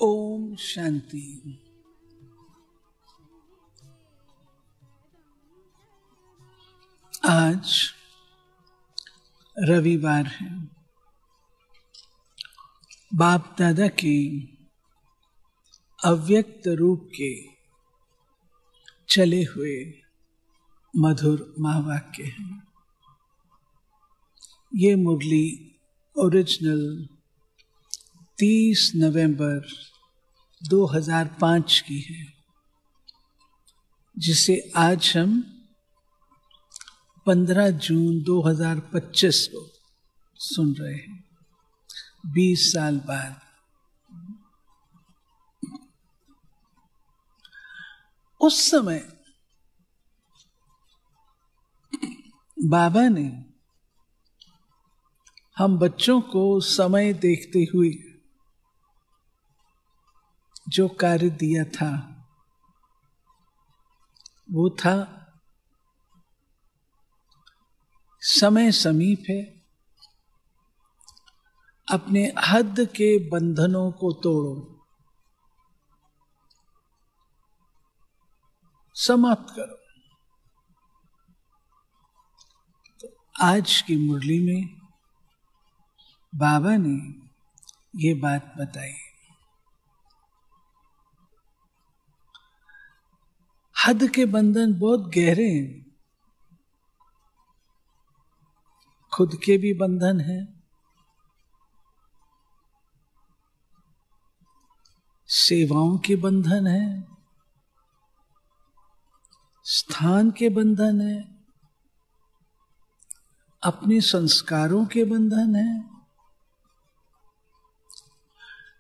ओम शांति। आज रविवार है। बाप दादा के अव्यक्त रूप के चले हुए मधुर महावाक्य हैं। ये मुरली ओरिजिनल 30 नवंबर 2005 की है, जिसे आज हम 15 जून 2025 को सुन रहे हैं, 20 साल बाद। उस समय बाबा ने हम बच्चों को समय देखते हुए जो कार्य दिया था वो था, समय समीप है, अपने हद के बंधनों को तोड़ो, समाप्त करो। तो आज की मुरली में बाबा ने ये बात बताई। हद के बंधन बहुत गहरे हैं, खुद के भी बंधन हैं, सेवाओं के बंधन हैं, स्थान के बंधन हैं, अपने संस्कारों के बंधन हैं,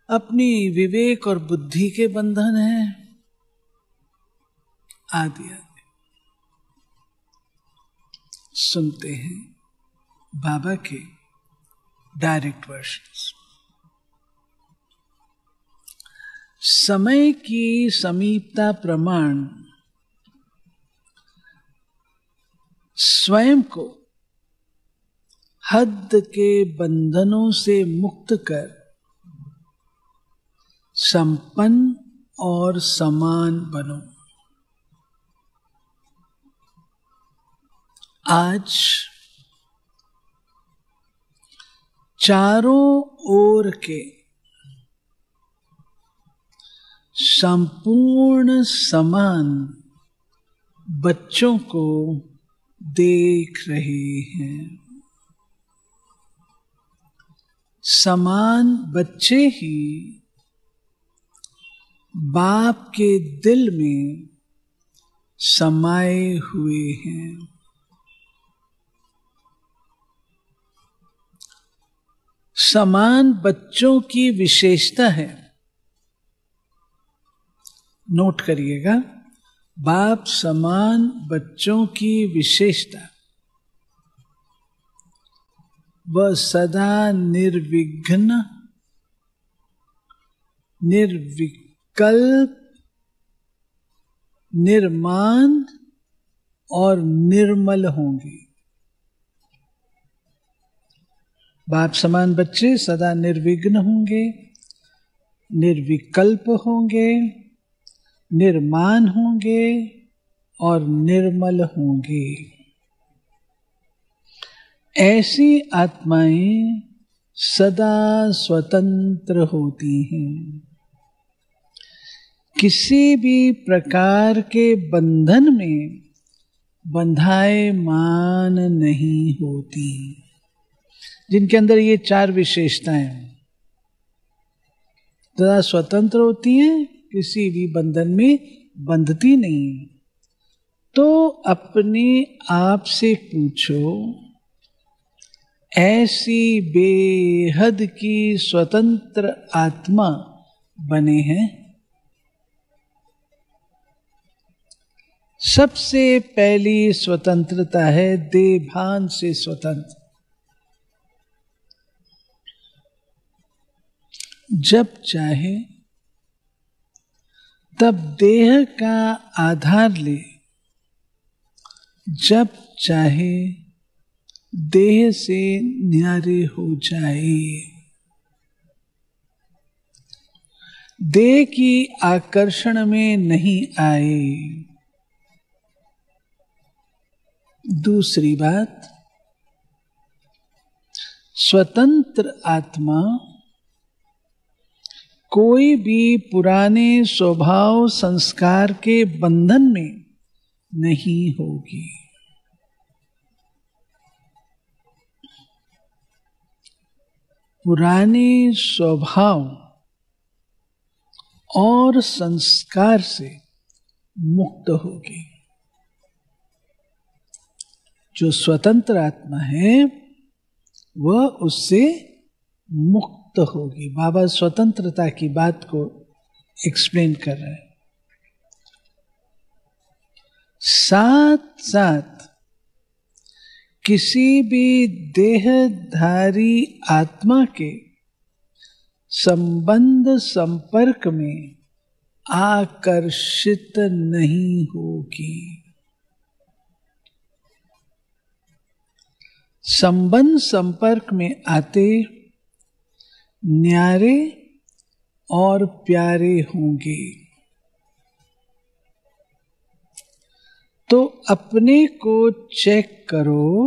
अपनी विवेक और बुद्धि के बंधन हैं, आदि आदि। सुनते हैं बाबा के डायरेक्ट वर्ड्स। समय की समीपता प्रमाण स्वयं को हद के बंधनों से मुक्त कर संपन्न और समान बनो। आज चारों ओर के संपूर्ण समान बच्चों को देख रहे हैं। समान बच्चे ही बाप के दिल में समाये हुए हैं। समान बच्चों की विशेषता है, नोट करिएगा, बाप समान बच्चों की विशेषता, वह सदा निर्विघ्न, निर्विकल्प, निर्माण और निर्मल होंगे। बाप समान बच्चे सदा निर्विघ्न होंगे, निर्विकल्प होंगे, निर्माण होंगे और निर्मल होंगे। ऐसी आत्माएं सदा स्वतंत्र होती हैं, किसी भी प्रकार के बंधन में बंधायमान नहीं होती। जिनके अंदर ये चार विशेषताएं सदा स्वतंत्र होती हैं, किसी भी बंधन में बंधती नहीं। तो अपने आप से पूछो, ऐसी बेहद की स्वतंत्र आत्मा बने हैं? सबसे पहली स्वतंत्रता है देभान से स्वतंत्र। जब चाहे तब देह का आधार ले, जब चाहे देह से न्यारे हो जाए। देह की आकर्षण में नहीं आए। दूसरी बात, स्वतंत्र आत्मा कोई भी पुराने स्वभाव संस्कार के बंधन में नहीं होगी। पुराने स्वभाव और संस्कार से मुक्त होगी। जो स्वतंत्र आत्मा है वह उससे मुक्त होगी। बाबा स्वतंत्रता की बात को एक्सप्लेन कर रहे हैं। साथ साथ किसी भी देहधारी आत्मा के संबंध संपर्क में आकर्षित नहीं होगी। संबंध संपर्क में आते न्यारे और प्यारे होंगे। तो अपने को चेक करो,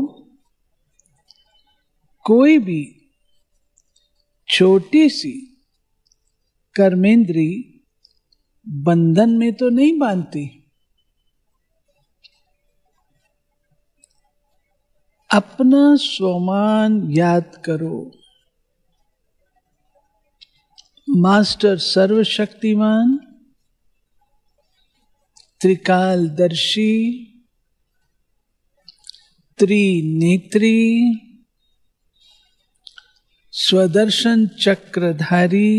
कोई भी छोटी सी कर्मेंद्री बंधन में तो नहीं बांधती। अपना स्वमान याद करो। मास्टर सर्वशक्तिमान, त्रिकालदर्शी, त्रिनेत्री, स्वदर्शन चक्रधारी,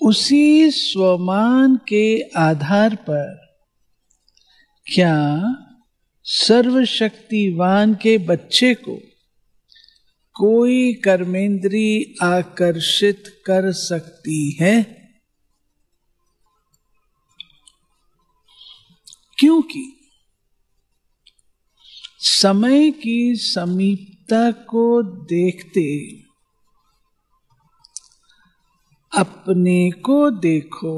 उसी स्वमान के आधार पर क्या सर्वशक्तिवान के बच्चे को कोई कर्मेंद्री आकर्षित कर सकती है? क्योंकि समय की समीपता को देखते अपने को देखो,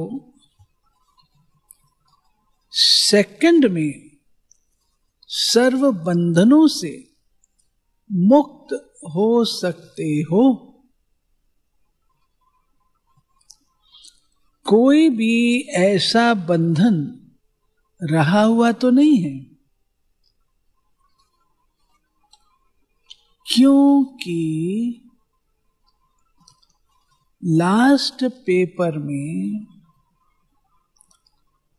सेकंड में सर्व बंधनों से मुक्त हो सकते हो। कोई भी ऐसा बंधन रहा हुआ तो नहीं है, क्योंकि लास्ट पेपर में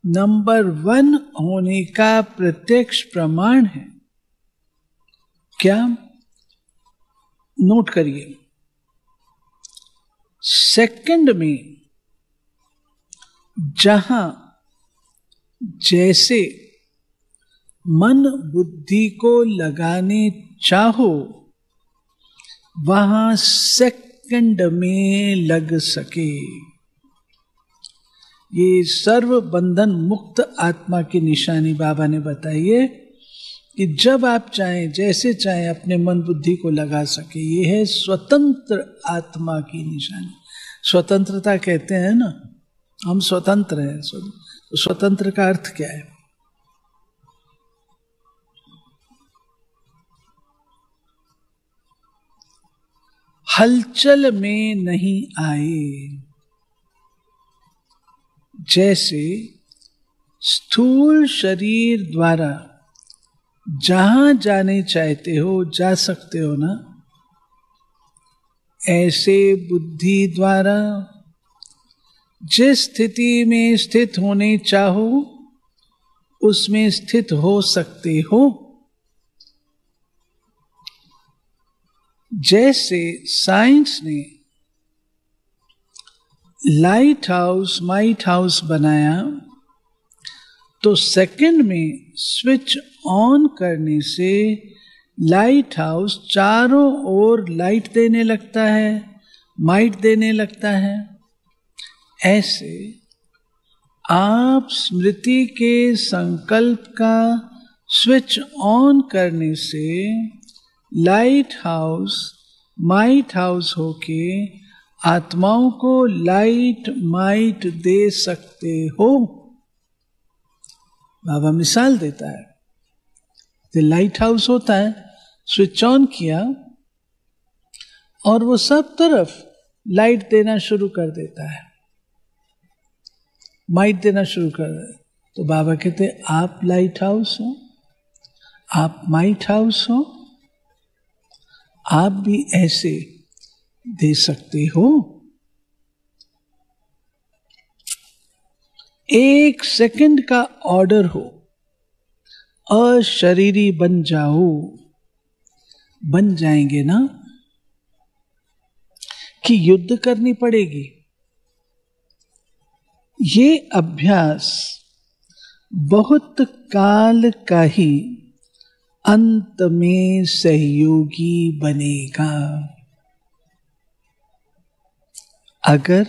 नंबर 1 होने का प्रत्यक्ष प्रमाण है। क्या? नोट करिए, सेकंड में जहां जैसे मन बुद्धि को लगाने चाहो वहां सेकंड में लग सके। ये सर्व बंधन मुक्त आत्मा की निशानी बाबा ने बताई है कि जब आप चाहें जैसे चाहें अपने मन बुद्धि को लगा सके। ये है स्वतंत्र आत्मा की निशानी। स्वतंत्रता कहते हैं ना, हम स्वतंत्र हैं। तो स्वतंत्र का अर्थ क्या है? हलचल में नहीं आए। जैसे स्थूल शरीर द्वारा जहां जाने चाहते हो जा सकते हो ना, ऐसे बुद्धि द्वारा जिस स्थिति में स्थित होने चाहो उसमें स्थित हो सकते हो। जैसे साइंस ने लाइट हाउस माइट हाउस बनाया, तो सेकंड में स्विच ऑन करने से लाइट हाउस चारों ओर लाइट देने लगता है, माइट देने लगता है। ऐसे आप स्मृति के संकल्प का स्विच ऑन करने से लाइट हाउस माइट हाउस होके आत्माओं को लाइट माइट दे सकते हो? बाबा मिसाल देता है, तो लाइट हाउस होता है, स्विच ऑन किया और वो सब तरफ लाइट देना शुरू कर देता है, माइट देना शुरू कर देता है। तो बाबा कहते आप लाइट हाउस हो, आप माइट हाउस हो, आप भी ऐसे दे सकते हो। 1 सेकंड का ऑर्डर हो, अशरीरी बन जाओ, बन जाएंगे ना? कि युद्ध करनी पड़ेगी? ये अभ्यास बहुत काल का ही अंत में सहयोगी बनेगा। अगर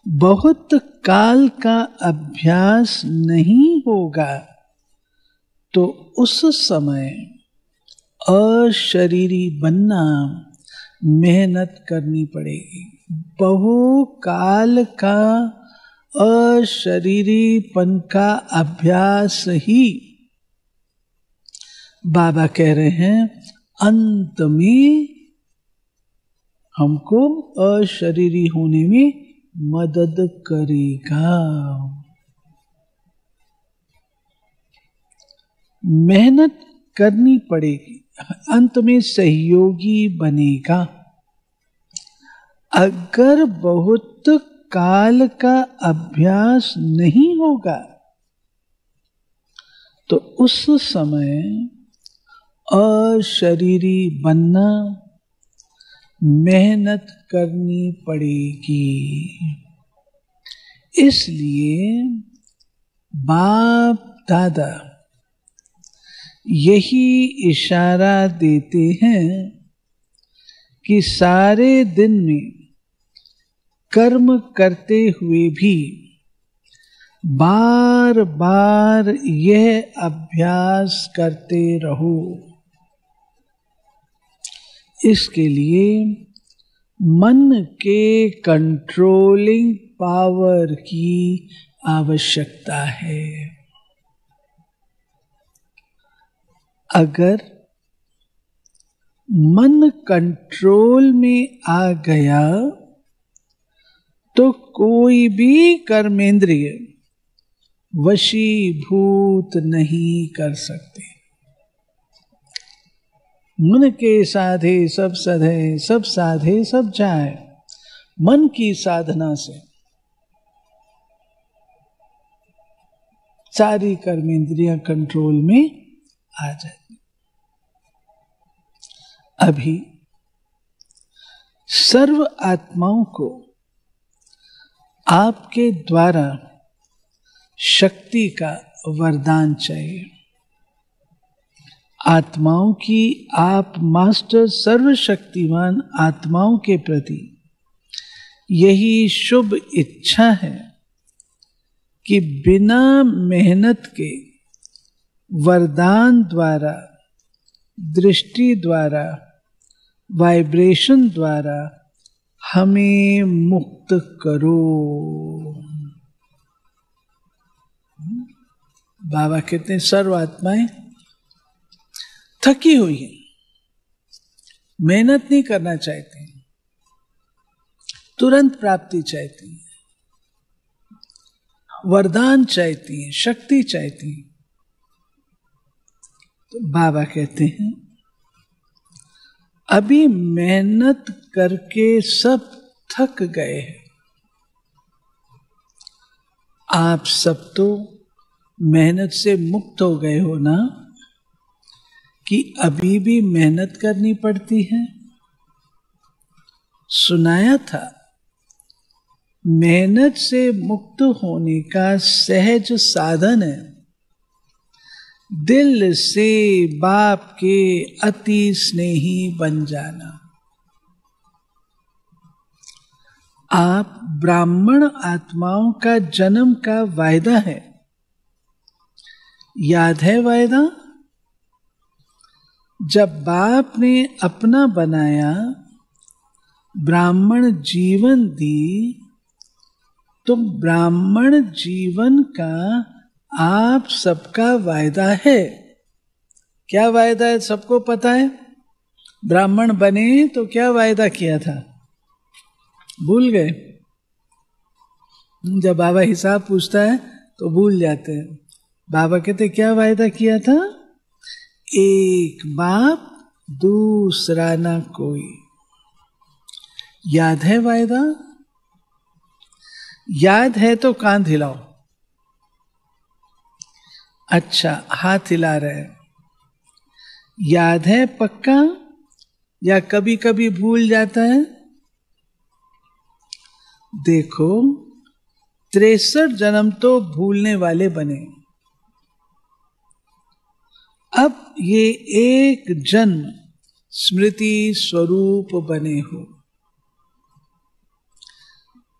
बहुत काल का अभ्यास नहीं होगा तो उस समय अशरीरी बनना मेहनत करनी पड़ेगी। बहुकाल का अशरीरीपन का अभ्यास ही बाबा कह रहे हैं अंत में हमको अशरीरी होने में मदद करेगा। मेहनत करनी पड़ेगी, अंत में सहयोगी बनेगा। अगर बहुत काल का अभ्यास नहीं होगा तो उस समय अशरीरी बनना मेहनत करनी पड़ेगी। इसलिए बाप दादा यही इशारा देते हैं कि सारे दिन में कर्म करते हुए भी बार बार यह अभ्यास करते रहो। इसके लिए मन के कंट्रोलिंग पावर की आवश्यकता है। अगर मन कंट्रोल में आ गया तो कोई भी कर्मेंद्रिय वशीभूत नहीं कर सकते। मन के साधे सब सधे, सब साधे सब जाए। मन की साधना से सारी कर्मेंद्रियां कंट्रोल में आ जाती। अभी सर्व आत्माओं को आपके द्वारा शक्ति का वरदान चाहिए। आत्माओं की आप मास्टर सर्वशक्तिमान आत्माओं के प्रति यही शुभ इच्छा है कि बिना मेहनत के वरदान द्वारा, दृष्टि द्वारा, वाइब्रेशन द्वारा हमें मुक्त करो। बाबा कहते हैं सर्व आत्माएं थकी हुई है, मेहनत नहीं करना चाहती, तुरंत प्राप्ति चाहती है, वरदान चाहती है, शक्ति चाहती है। तो बाबा कहते हैं अभी मेहनत करके सब थक गए हैं। आप सब तो मेहनत से मुक्त हो गए हो ना, कि अभी भी मेहनत करनी पड़ती है? सुनाया था मेहनत से मुक्त होने का सहज साधन है दिल से बाप के अति स्नेही बन जाना। आप ब्राह्मण आत्माओं का जन्म का वायदा है, याद है वायदा? जब बाप ने अपना बनाया, ब्राह्मण जीवन दी, तो ब्राह्मण जीवन का आप सबका वायदा है। क्या वायदा है सबको पता है? ब्राह्मण बने तो क्या वायदा किया था? भूल गए? जब बाबा हिसाब पूछता है तो भूल जाते हैं। बाबा कहते क्या वायदा किया था? एक बाप दूसरा ना कोई। याद है वायदा? याद है तो कांध हिलाओ। अच्छा, हाथ हिला रहे हैं। याद है पक्का या कभी कभी भूल जाता है? देखो, 63 जन्म तो भूलने वाले बने। अब ये एक जन्म स्मृति स्वरूप बने हो,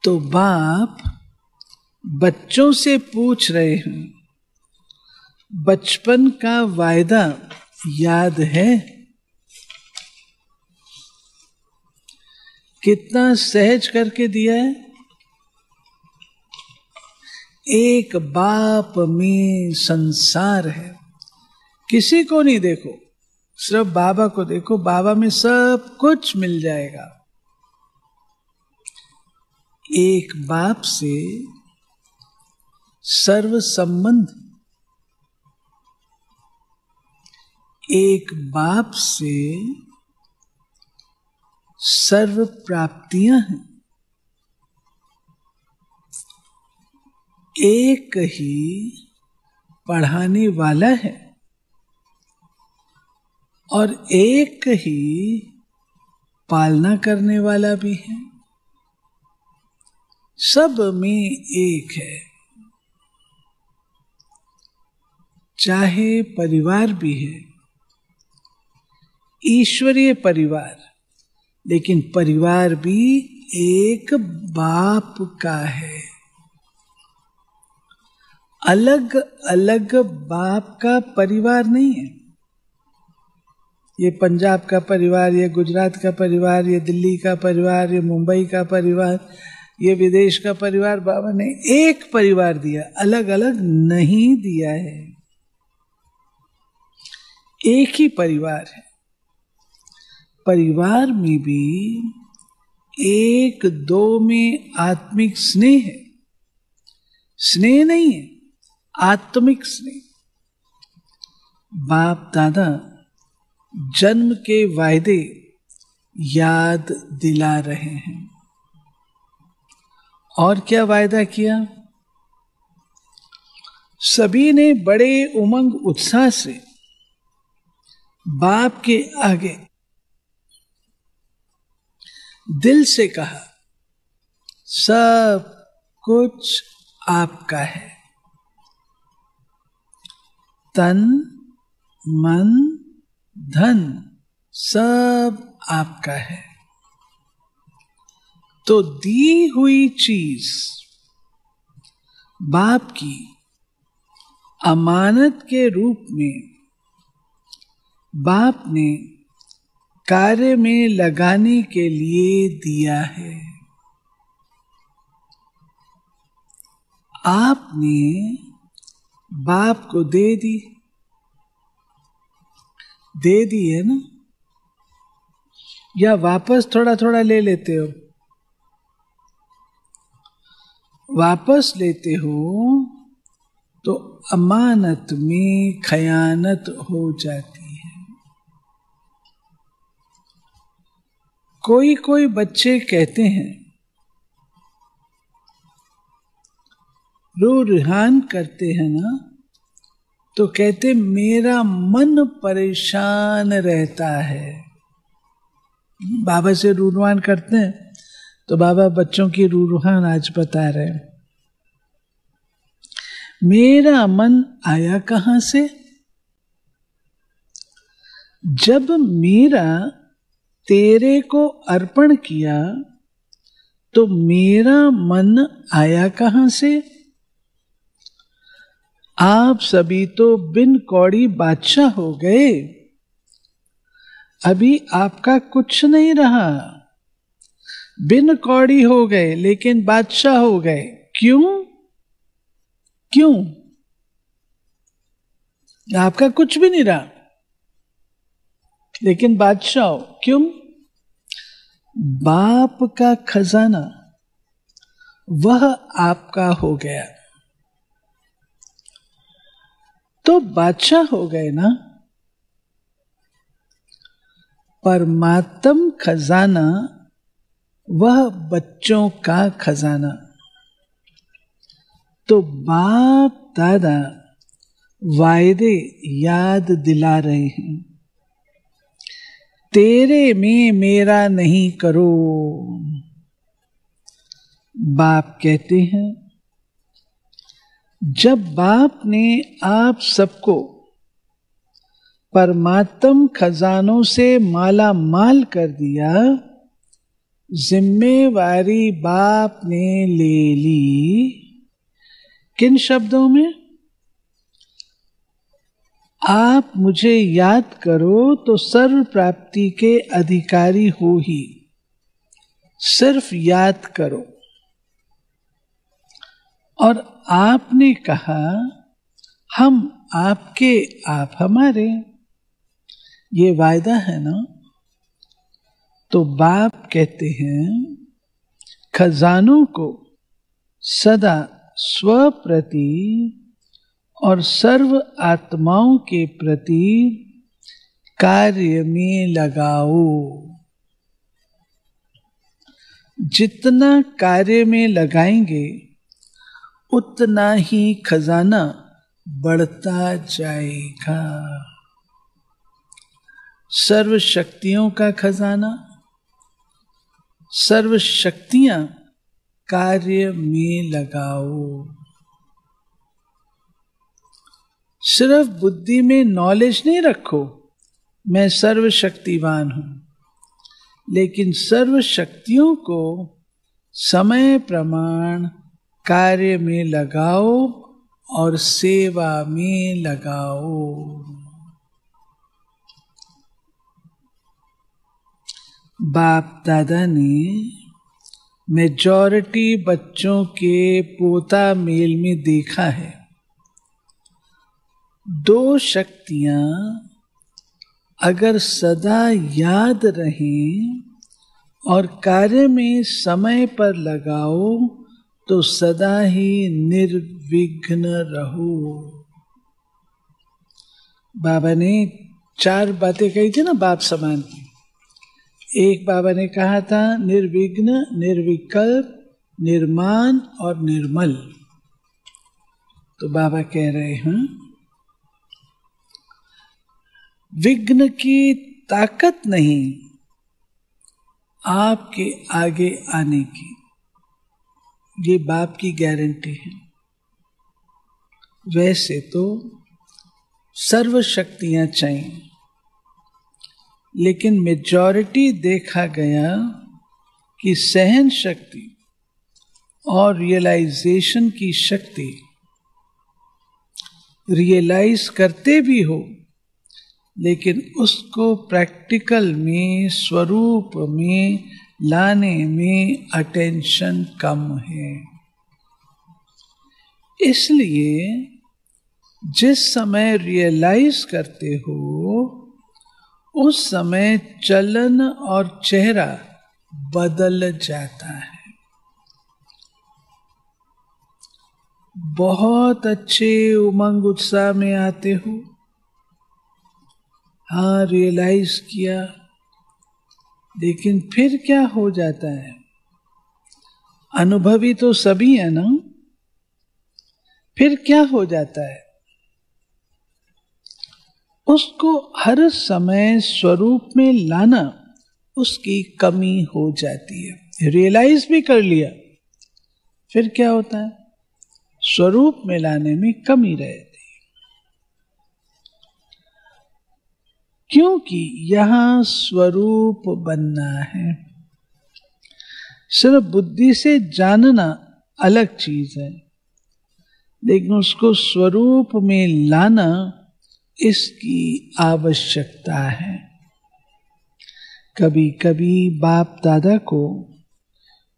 तो बाप बच्चों से पूछ रहे हैं, बचपन का वायदा याद है? कितना सहज करके दिया है। एक बाप में संसार है। किसी को नहीं देखो, सिर्फ बाबा को देखो। बाबा में सब कुछ मिल जाएगा। एक बाप से सर्व संबंध, एक बाप से सर्व प्राप्तियां हैं। एक ही पढ़ाने वाला है और एक ही पालना करने वाला भी है। सब में एक है। चाहे परिवार भी है, ईश्वरीय परिवार, लेकिन परिवार भी एक बाप का है। अलग अलग बाप का परिवार नहीं है। ये पंजाब का परिवार, ये गुजरात का परिवार, ये दिल्ली का परिवार, ये मुंबई का परिवार, ये विदेश का परिवार। बाबा ने एक परिवार दिया, अलग अलग नहीं दिया है। एक ही परिवार है। परिवार में भी एक दो में आत्मिक स्नेह है। स्नेह नहीं है, आत्मिक स्नेह। बाप दादा जन्म के वायदे याद दिला रहे हैं। और क्या वायदा किया? सभी ने बड़े उमंग उत्साह से बाप के आगे दिल से कहा, सब कुछ आपका है। तन मन धन सब आपका है। तो दी हुई चीज बाप की अमानत के रूप में बाप ने कार्य में लगाने के लिए दिया है। आपने बाप को दे दी है ना? या वापस थोड़ा थोड़ा ले लेते हो? वापस लेते हो तो अमानत में खयानत हो जाती है। कोई कोई बच्चे कहते हैं, रो रिहान करते हैं ना, तो कहते मेरा मन परेशान रहता है। बाबा से रूरवान करते हैं तो बाबा बच्चों की रूरवान आज बता रहे हैं। मेरा मन आया कहां से? जब मेरा तेरे को अर्पण किया तो मेरा मन आया कहां से? आप सभी तो बिन कौड़ी बादशाह हो गए। अभी आपका कुछ नहीं रहा। बिन कौड़ी हो गए लेकिन बादशाह हो गए। क्यों? क्यों? आपका कुछ भी नहीं रहा लेकिन बादशाह हो। क्यों? बाप का खजाना वह आपका हो गया, तो बादशाह हो गए ना। परमात्म खजाना वह बच्चों का खजाना। तो बाप दादा वायदे याद दिला रहे हैं, तेरे में मेरा नहीं करो। बाप कहते हैं, जब बाप ने आप सबको परमात्म खजानों से माला माल कर दिया, जिम्मेवारी बाप ने ले ली। किन शब्दों में? आप मुझे याद करो तो सर्व प्राप्ति के अधिकारी हो ही, सिर्फ याद करो। और आपने कहा हम आपके, आप हमारे, ये वायदा है ना। तो बाप कहते हैं, खजानों को सदा स्वप्रति और सर्व आत्माओं के प्रति कार्य में लगाओ। जितना कार्य में लगाएंगे उतना ही खजाना बढ़ता जाएगा। सर्व शक्तियों का खजाना, सर्व शक्तियां कार्य में लगाओ। सिर्फ बुद्धि में नॉलेज नहीं रखो मैं सर्वशक्तिवान हूं, लेकिन सर्व शक्तियों को समय प्रमाण कार्य में लगाओ और सेवा में लगाओ। बाप दादा ने मेजॉरिटी बच्चों के पोता मेल में देखा है, दो शक्तियां अगर सदा याद रहें और कार्य में समय पर लगाओ तो सदा ही निर्विघ्न रहो। बाबा ने 4 बातें कही थी ना बाप समान की। एक बाबा ने कहा था निर्विघ्न, निर्विकल्प, निर्माण और निर्मल। तो बाबा कह रहे हैं विघ्न की ताकत नहीं आपके आगे आने की, ये बाप की गारंटी है। वैसे तो सर्व शक्तियां चाहिए, लेकिन मेजॉरिटी देखा गया कि सहन शक्ति और रियलाइजेशन की शक्ति, रियलाइज करते भी हो लेकिन उसको प्रैक्टिकल में, स्वरूप में लाने में अटेंशन कम है। इसलिए जिस समय रियलाइज करते हो उस समय चलन और चेहरा बदल जाता है। बहुत अच्छे उमंग उत्साह में आते हो, हाँ रियलाइज किया, लेकिन फिर क्या हो जाता है? अनुभवी तो सभी है ना। फिर क्या हो जाता है? उसको हर समय स्वरूप में लाना उसकी कमी हो जाती है। रियलाइज भी कर लिया, फिर क्या होता है? स्वरूप में लाने में कमी रहती है, क्योंकि यहां स्वरूप बनना है। सिर्फ बुद्धि से जानना अलग चीज है, लेकिन उसको स्वरूप में लाना इसकी आवश्यकता है। कभी कभी बाप दादा को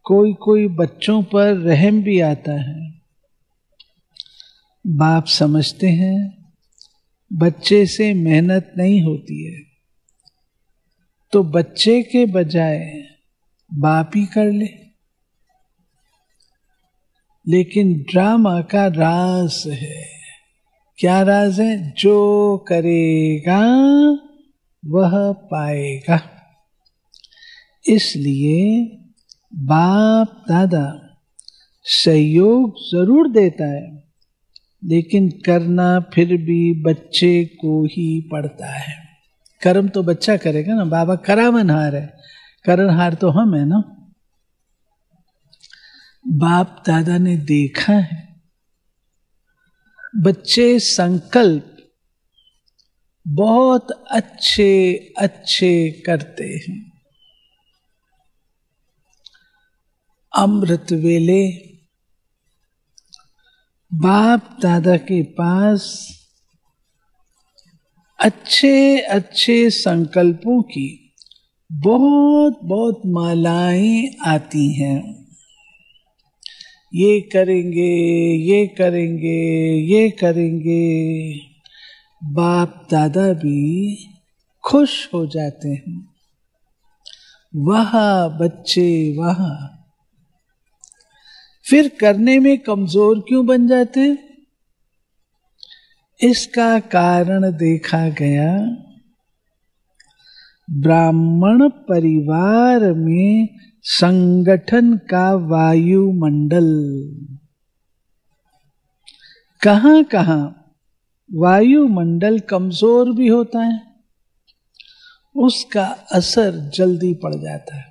कोई कोई बच्चों पर रहम भी आता है। बाप समझते हैं बच्चे से मेहनत नहीं होती है, तो बच्चे के बजाय बाप ही कर ले। लेकिन ड्रामा का राज है। क्या राज है? जो करेगा वह पाएगा। इसलिए बाप दादा सहयोग जरूर देता है, लेकिन करना फिर भी बच्चे को ही पड़ता है। कर्म तो बच्चा करेगा ना। बाबा करावनहार है, करनहार तो हम है ना। बाप दादा ने देखा है बच्चे संकल्प बहुत अच्छे अच्छे करते हैं। अमृत वेले बाप दादा के पास अच्छे अच्छे संकल्पों की बहुत बहुत मालाएं आती हैं। ये करेंगे, ये करेंगे, ये करेंगे। बाप दादा भी खुश हो जाते हैं। वाह बच्चे वाह। फिर करने में कमजोर क्यों बन जाते हैं? इसका कारण देखा गया, ब्राह्मण परिवार में संगठन का वायुमंडल कहां कहां वायुमंडल कमजोर भी होता है, उसका असर जल्दी पड़ जाता है।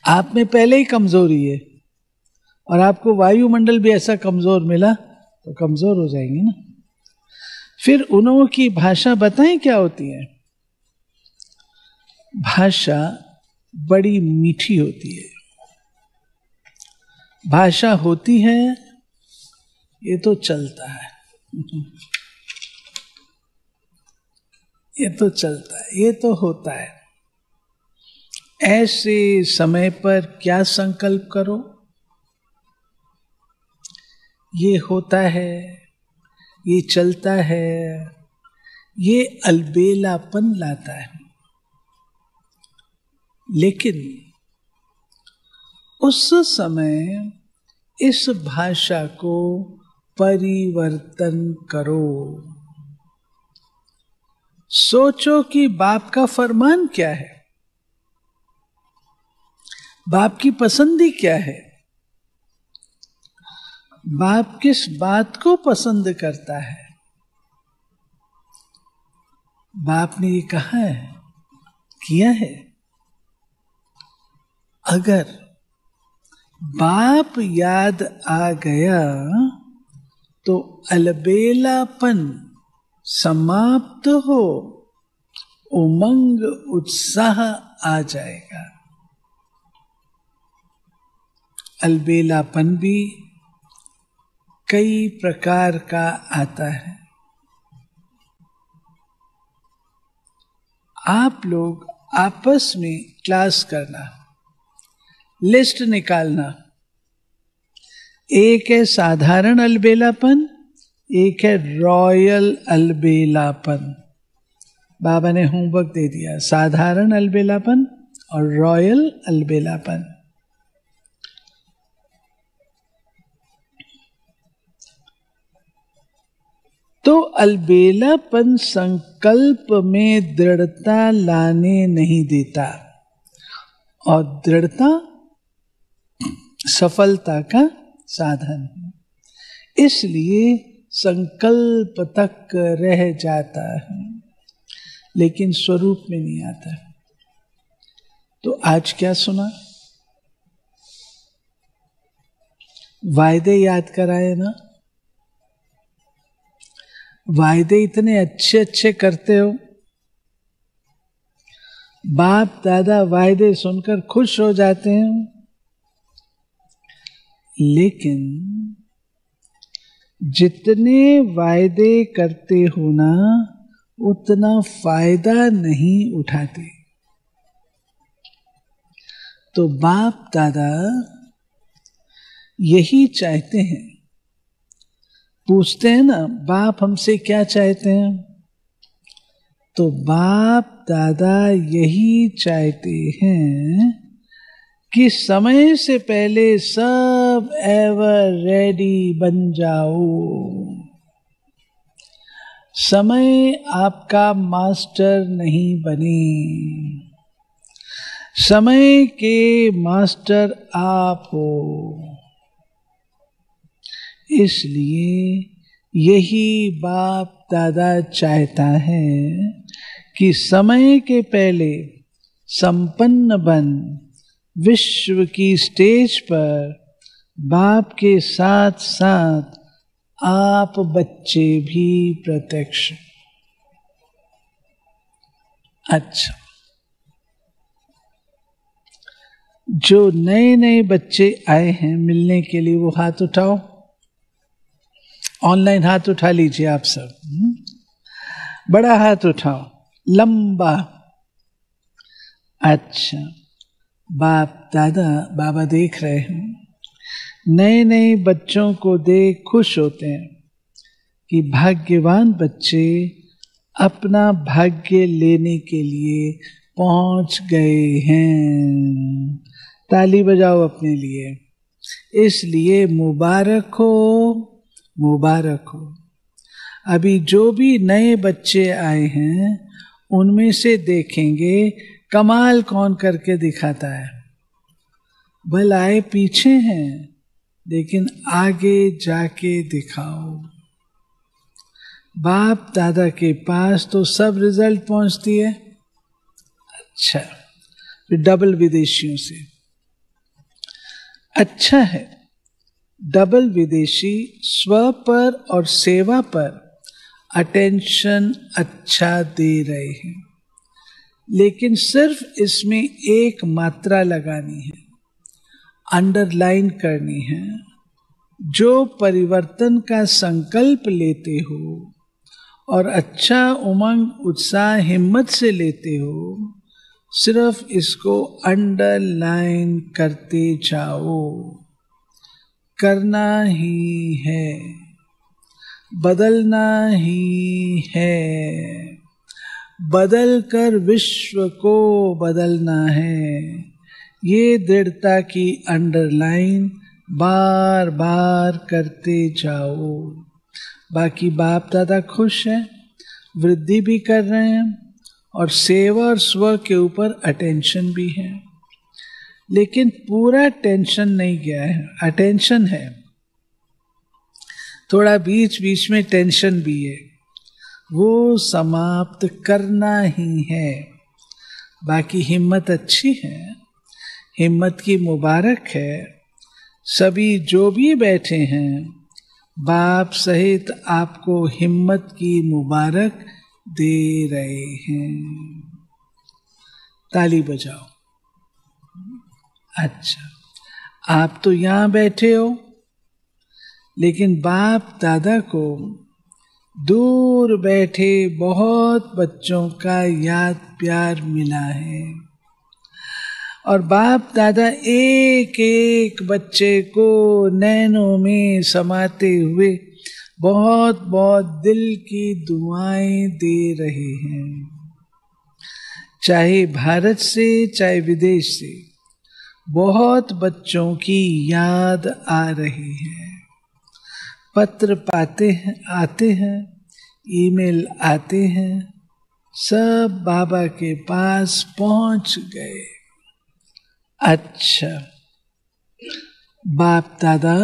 आप में पहले ही कमजोरी है और आपको वायुमंडल भी ऐसा कमजोर मिला तो कमजोर हो जाएंगे ना। फिर उन्हों की भाषा बताएं क्या होती है? भाषा बड़ी मीठी होती है। भाषा होती है ये तो चलता है, ये तो चलता है, ये तो होता है। ऐसे समय पर क्या संकल्प करो, ये होता है, ये चलता है, ये अलबेलापन लाता है। लेकिन उस समय इस भाषा को परिवर्तन करो। सोचो कि बाप का फरमान क्या है, बाप की पसंदी क्या है, बाप किस बात को पसंद करता है। बाप ने ये कहा है, किया है। अगर बाप याद आ गया तो अलबेलापन समाप्त हो, उमंग उत्साह आ जाएगा। अलबेलापन भी कई प्रकार का आता है। आप लोग आपस में क्लास करना, लिस्ट निकालना। एक है साधारण अलबेलापन, एक है रॉयल अलबेलापन। बाबा ने होमवर्क दे दिया, साधारण अलबेलापन और रॉयल अलबेलापन। तो अलबेलापन संकल्प में दृढ़ता लाने नहीं देता, और दृढ़ता सफलता का साधन है। इसलिए संकल्प तक रह जाता है, लेकिन स्वरूप में नहीं आता। तो आज क्या सुना? वायदे याद कराए ना। वायदे इतने अच्छे अच्छे करते हो, बाप दादा वायदे सुनकर खुश हो जाते हैं, लेकिन जितने वायदे करते हो ना, उतना फायदा नहीं उठाते। तो बाप दादा यही चाहते हैं। पूछते हैं ना, बाप हमसे क्या चाहते हैं? तो बाप दादा यही चाहते हैं कि समय से पहले सब एवर रेडी बन जाओ। समय आपका मास्टर नहीं बने, समय के मास्टर आप हो। इसलिए यही बाप दादा चाहता है कि समय के पहले संपन्न बन विश्व की स्टेज पर बाप के साथ साथ आप बच्चे भी प्रत्यक्ष। अच्छा, जो नए नए बच्चे आए हैं मिलने के लिए वो हाथ उठाओ। ऑनलाइन हाथ उठा लीजिए आप सब। बड़ा हाथ उठाओ, लंबा। अच्छा, बाप दादा बाबा देख रहे हैं, नए नए बच्चों को देख खुश होते हैं कि भाग्यवान बच्चे अपना भाग्य लेने के लिए पहुंच गए हैं। ताली बजाओ अपने लिए। इसलिए मुबारक हो, मुबारक हो। अभी जो भी नए बच्चे आए हैं उनमें से देखेंगे कमाल कौन करके दिखाता है। भले आए पीछे हैं लेकिन आगे जाके दिखाओ। बाप दादा के पास तो सब रिजल्ट पहुंचती है। अच्छा, फिर डबल विदेशियों से अच्छा है। डबल विदेशी स्व पर और सेवा पर अटेंशन अच्छा दे रहे हैं, लेकिन सिर्फ इसमें एक मात्रा लगानी है, अंडरलाइन करनी है। जो परिवर्तन का संकल्प लेते हो और अच्छा उमंग उत्साह हिम्मत से लेते हो, सिर्फ इसको अंडरलाइन करते जाओ। करना ही है, बदलना ही है, बदल कर विश्व को बदलना है। ये दृढ़ता की अंडरलाइन बार बार करते जाओ। बाकी बाप दादा खुश हैं, वृद्धि भी कर रहे हैं और सेवा और स्व के ऊपर अटेंशन भी है, लेकिन पूरा टेंशन नहीं गया है। अटेंशन है, थोड़ा बीच बीच में टेंशन भी है, वो समाप्त करना ही है। बाकी हिम्मत अच्छी है, हिम्मत की मुबारक है। सभी जो भी बैठे हैं बाप सहित आपको हिम्मत की मुबारक दे रहे हैं। ताली बजाओ। अच्छा, आप तो यहां बैठे हो, लेकिन बाप दादा को दूर बैठे बहुत बच्चों का याद प्यार मिला है और बाप दादा एक एक बच्चे को नैनों में समाते हुए बहुत बहुत दिल की दुआएं दे रहे हैं। चाहे भारत से चाहे विदेश से बहुत बच्चों की याद आ रही है। पत्र पाते हैं, आते हैं, ईमेल आते हैं, सब बाबा के पास पहुंच गए। अच्छा, बाप दादा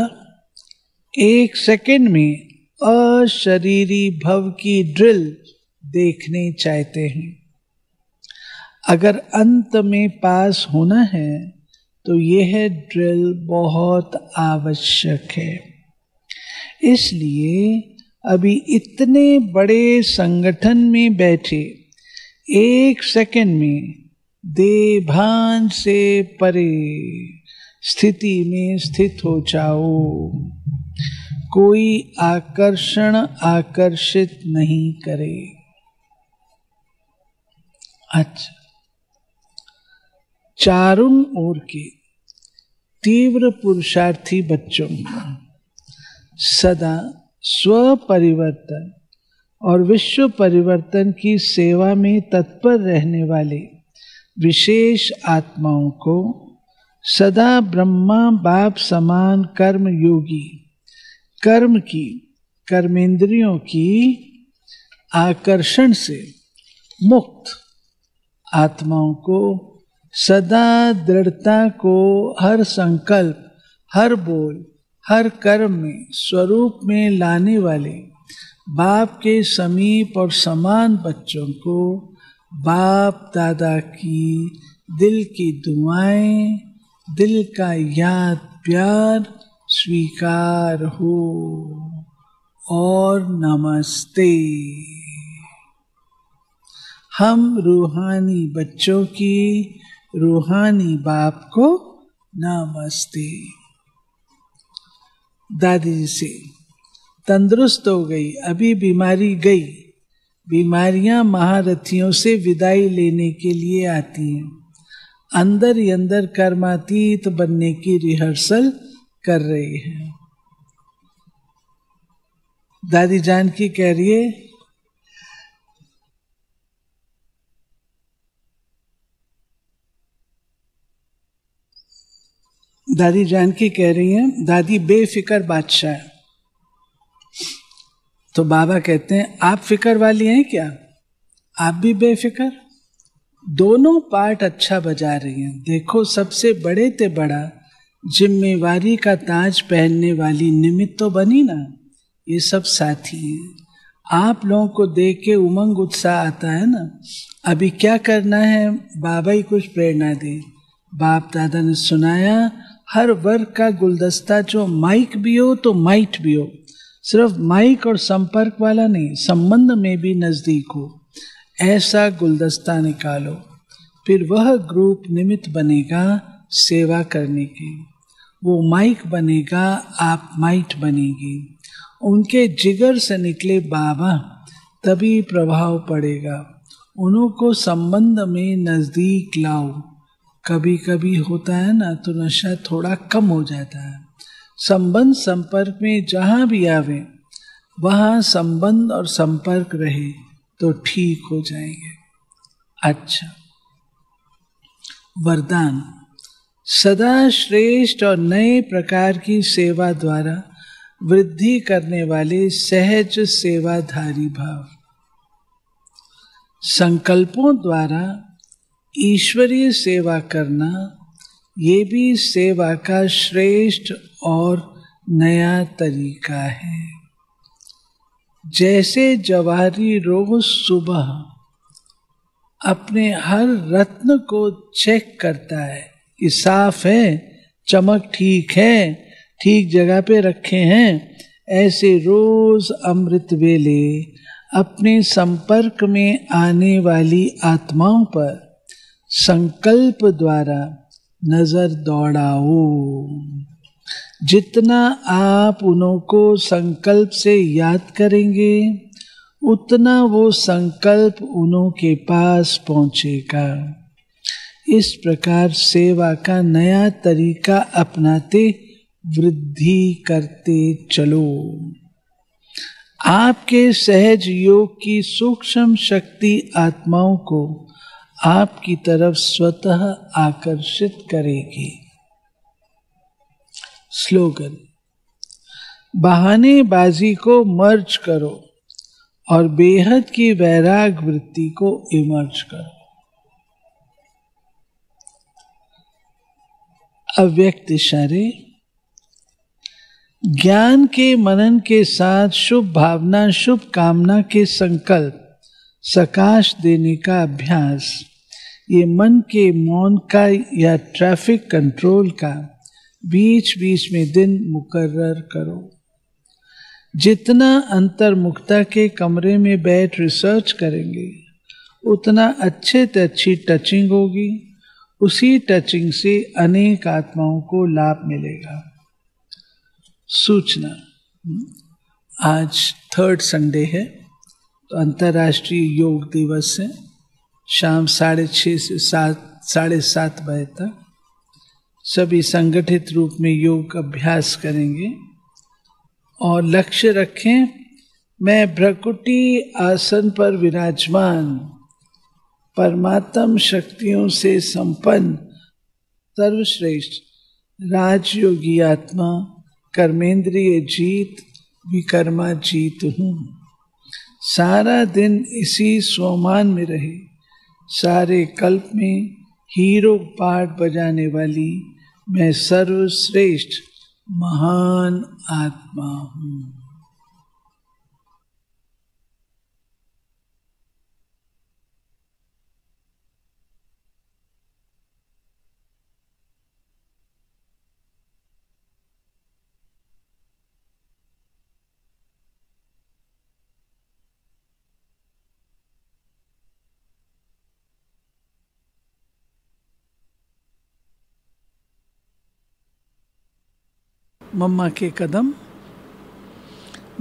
एक सेकंड में अशरीरी भव की ड्रिल देखने चाहते हैं। अगर अंत में पास होना है तो यह ड्रिल बहुत आवश्यक है। इसलिए अभी इतने बड़े संगठन में बैठे एक सेकंड में देभान से परे स्थिति में स्थित हो जाओ। कोई आकर्षण आकर्षित नहीं करे। अच्छा, चारों ओर के तीव्र पुरुषार्थी बच्चों को सदा स्व परिवर्तन और विश्व परिवर्तन की सेवा में तत्पर रहने वाले विशेष आत्माओं को सदा ब्रह्मा बाप समान कर्म योगी, कर्म की, कर्मेंद्रियों की आकर्षण से मुक्त आत्माओं को सदा दृढ़ता को हर संकल्प, हर बोल, हर कर्म में स्वरूप में लाने वाले बाप के समीप और समान बच्चों को बाप दादा की दिल की दुआएं, दिल का याद प्यार स्वीकार हो और नमस्ते। हम रूहानी बच्चों की रूहानी बाप को नमस्ते। दादी जी से तंदुरुस्त हो गई, अभी बीमारी गई। बीमारियां महारथियों से विदाई लेने के लिए आती हैं। अंदर ही अंदर कर्मातीत बनने की रिहर्सल कर रही है। दादी जानकी कह रही है, दादी जानकी कह रही हैं, दादी बेफिक्र बादशाह है। तो बाबा कहते हैं, आप फिक्र वाली हैं क्या? आप भी बेफिक्र? दोनों पार्ट अच्छा बजा रही हैं। देखो, सबसे बड़े ते बड़ा जिम्मेवारी का ताज पहनने वाली निमित्त तो बनी ना, ये सब साथी हैं। आप लोगों को देख के उमंग उत्साह आता है ना, अभी क्या करना है, बाबा ही कुछ प्रेरणा दे। बाप दादा ने सुनाया, हर वर्ग का गुलदस्ता जो माइक भी हो तो माइट भी हो, सिर्फ माइक और संपर्क वाला नहीं, संबंध में भी नजदीक हो, ऐसा गुलदस्ता निकालो। फिर वह ग्रुप निमित्त बनेगा सेवा करने की, वो माइक बनेगा, आप माइट बनेगी। उनके जिगर से निकले बाबा, तभी प्रभाव पड़ेगा। उन्हों को संबंध में नजदीक लाओ। कभी कभी होता है ना, तो नशा थोड़ा कम हो जाता है। संबंध संपर्क में जहां भी आवे, वहां संबंध और संपर्क रहे तो ठीक हो जाएंगे। अच्छा, वरदान। सदा श्रेष्ठ और नए प्रकार की सेवा द्वारा वृद्धि करने वाले सहज सेवाधारी भाव। संकल्पों द्वारा ईश्वरीय सेवा करना, ये भी सेवा का श्रेष्ठ और नया तरीका है। जैसे जवाहरी रोज सुबह अपने हर रत्न को चेक करता है कि साफ है, चमक ठीक है, ठीक जगह पे रखे हैं, ऐसे रोज अमृत वेले अपने संपर्क में आने वाली आत्माओं पर संकल्प द्वारा नजर दौड़ाओ। जितना आप उन्हों को संकल्प से याद करेंगे, उतना वो संकल्प उन्हों के पास पहुंचेगा। इस प्रकार सेवा का नया तरीका अपनाते वृद्धि करते चलो। आपके सहज योग की सूक्ष्म शक्ति आत्माओं को आपकी तरफ स्वतः आकर्षित करेगी। स्लोगन। बहानेबाजी को मर्ज करो और बेहद की वैराग वृत्ति को इमर्ज करो। अव्यक्त इशारे। ज्ञान के मनन के साथ शुभ भावना, शुभ कामना के संकल्प सकाश देने का अभ्यास, ये मन के मौन का या ट्रैफिक कंट्रोल का बीच बीच में दिन मुकर्रर करो। जितना अंतर्मुखता के कमरे में बैठ रिसर्च करेंगे, उतना अच्छे से अच्छी टचिंग होगी। उसी टचिंग से अनेक आत्माओं को लाभ मिलेगा। सूचना। आज 3rd संडे है, तो अंतर्राष्ट्रीय योग दिवस है। शाम 6:30 से 7:30 बजे तक सभी संगठित रूप में योग अभ्यास करेंगे। और लक्ष्य रखें, मैं भ्रकुटी आसन पर विराजमान परमात्म शक्तियों से संपन्न सर्वश्रेष्ठ राजयोगी आत्मा कर्मेंद्रिय जीत विकर्मा जीत हूँ। सारा दिन इसी स्वमान में रहे, सारे कल्प में हीरो पाठ बजाने वाली मैं सर्वश्रेष्ठ महान आत्मा हूँ। मम्मा के कदम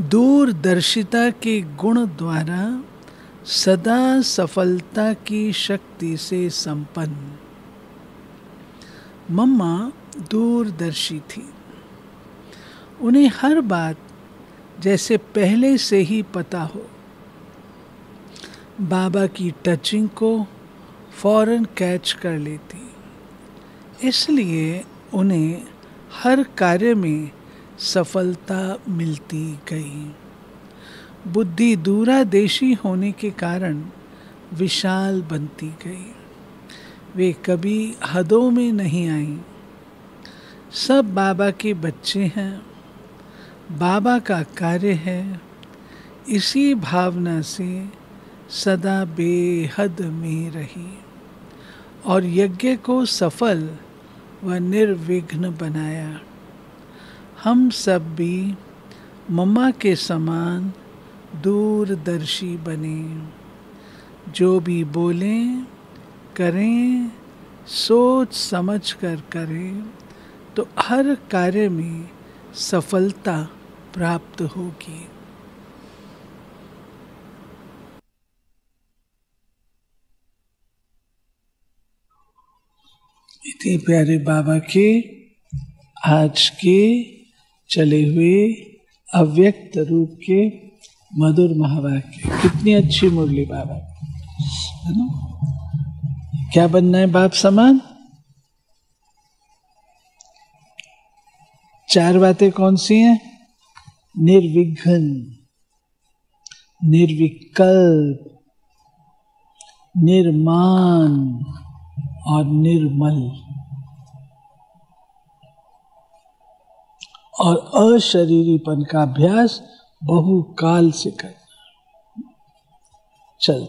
दूरदर्शिता के गुण द्वारा सदा सफलता की शक्ति से संपन्न। मम्मा दूरदर्शी थी, उन्हें हर बात जैसे पहले से ही पता हो। बाबा की टचिंग को फौरन कैच कर लेती, इसलिए उन्हें हर कार्य में सफलता मिलती गई। बुद्धि दूरादेशी होने के कारण विशाल बनती गई। वे कभी हदों में नहीं आईं। सब बाबा के बच्चे हैं, बाबा का कार्य है। इसी भावना से सदा बेहद में रही और यज्ञ को सफल व निर्विघ्न बनाया। हम सब भी मम्मा के समान दूरदर्शी बने। जो भी बोलें करें, सोच समझ कर करें तो हर कार्य में सफलता प्राप्त होगी। इतने प्यारे बाबा के आज के चले हुए अव्यक्त रूप के मधुर महावाक्य। कितनी अच्छी मुरली बाबा, है ना? क्या बनना है बाप समान? 4 बातें कौन सी हैं? निर्विघ्न, निर्विकल्प, निर्माण और निर्मल, और अशरीरीपन का अभ्यास बहुकाल से करना। चल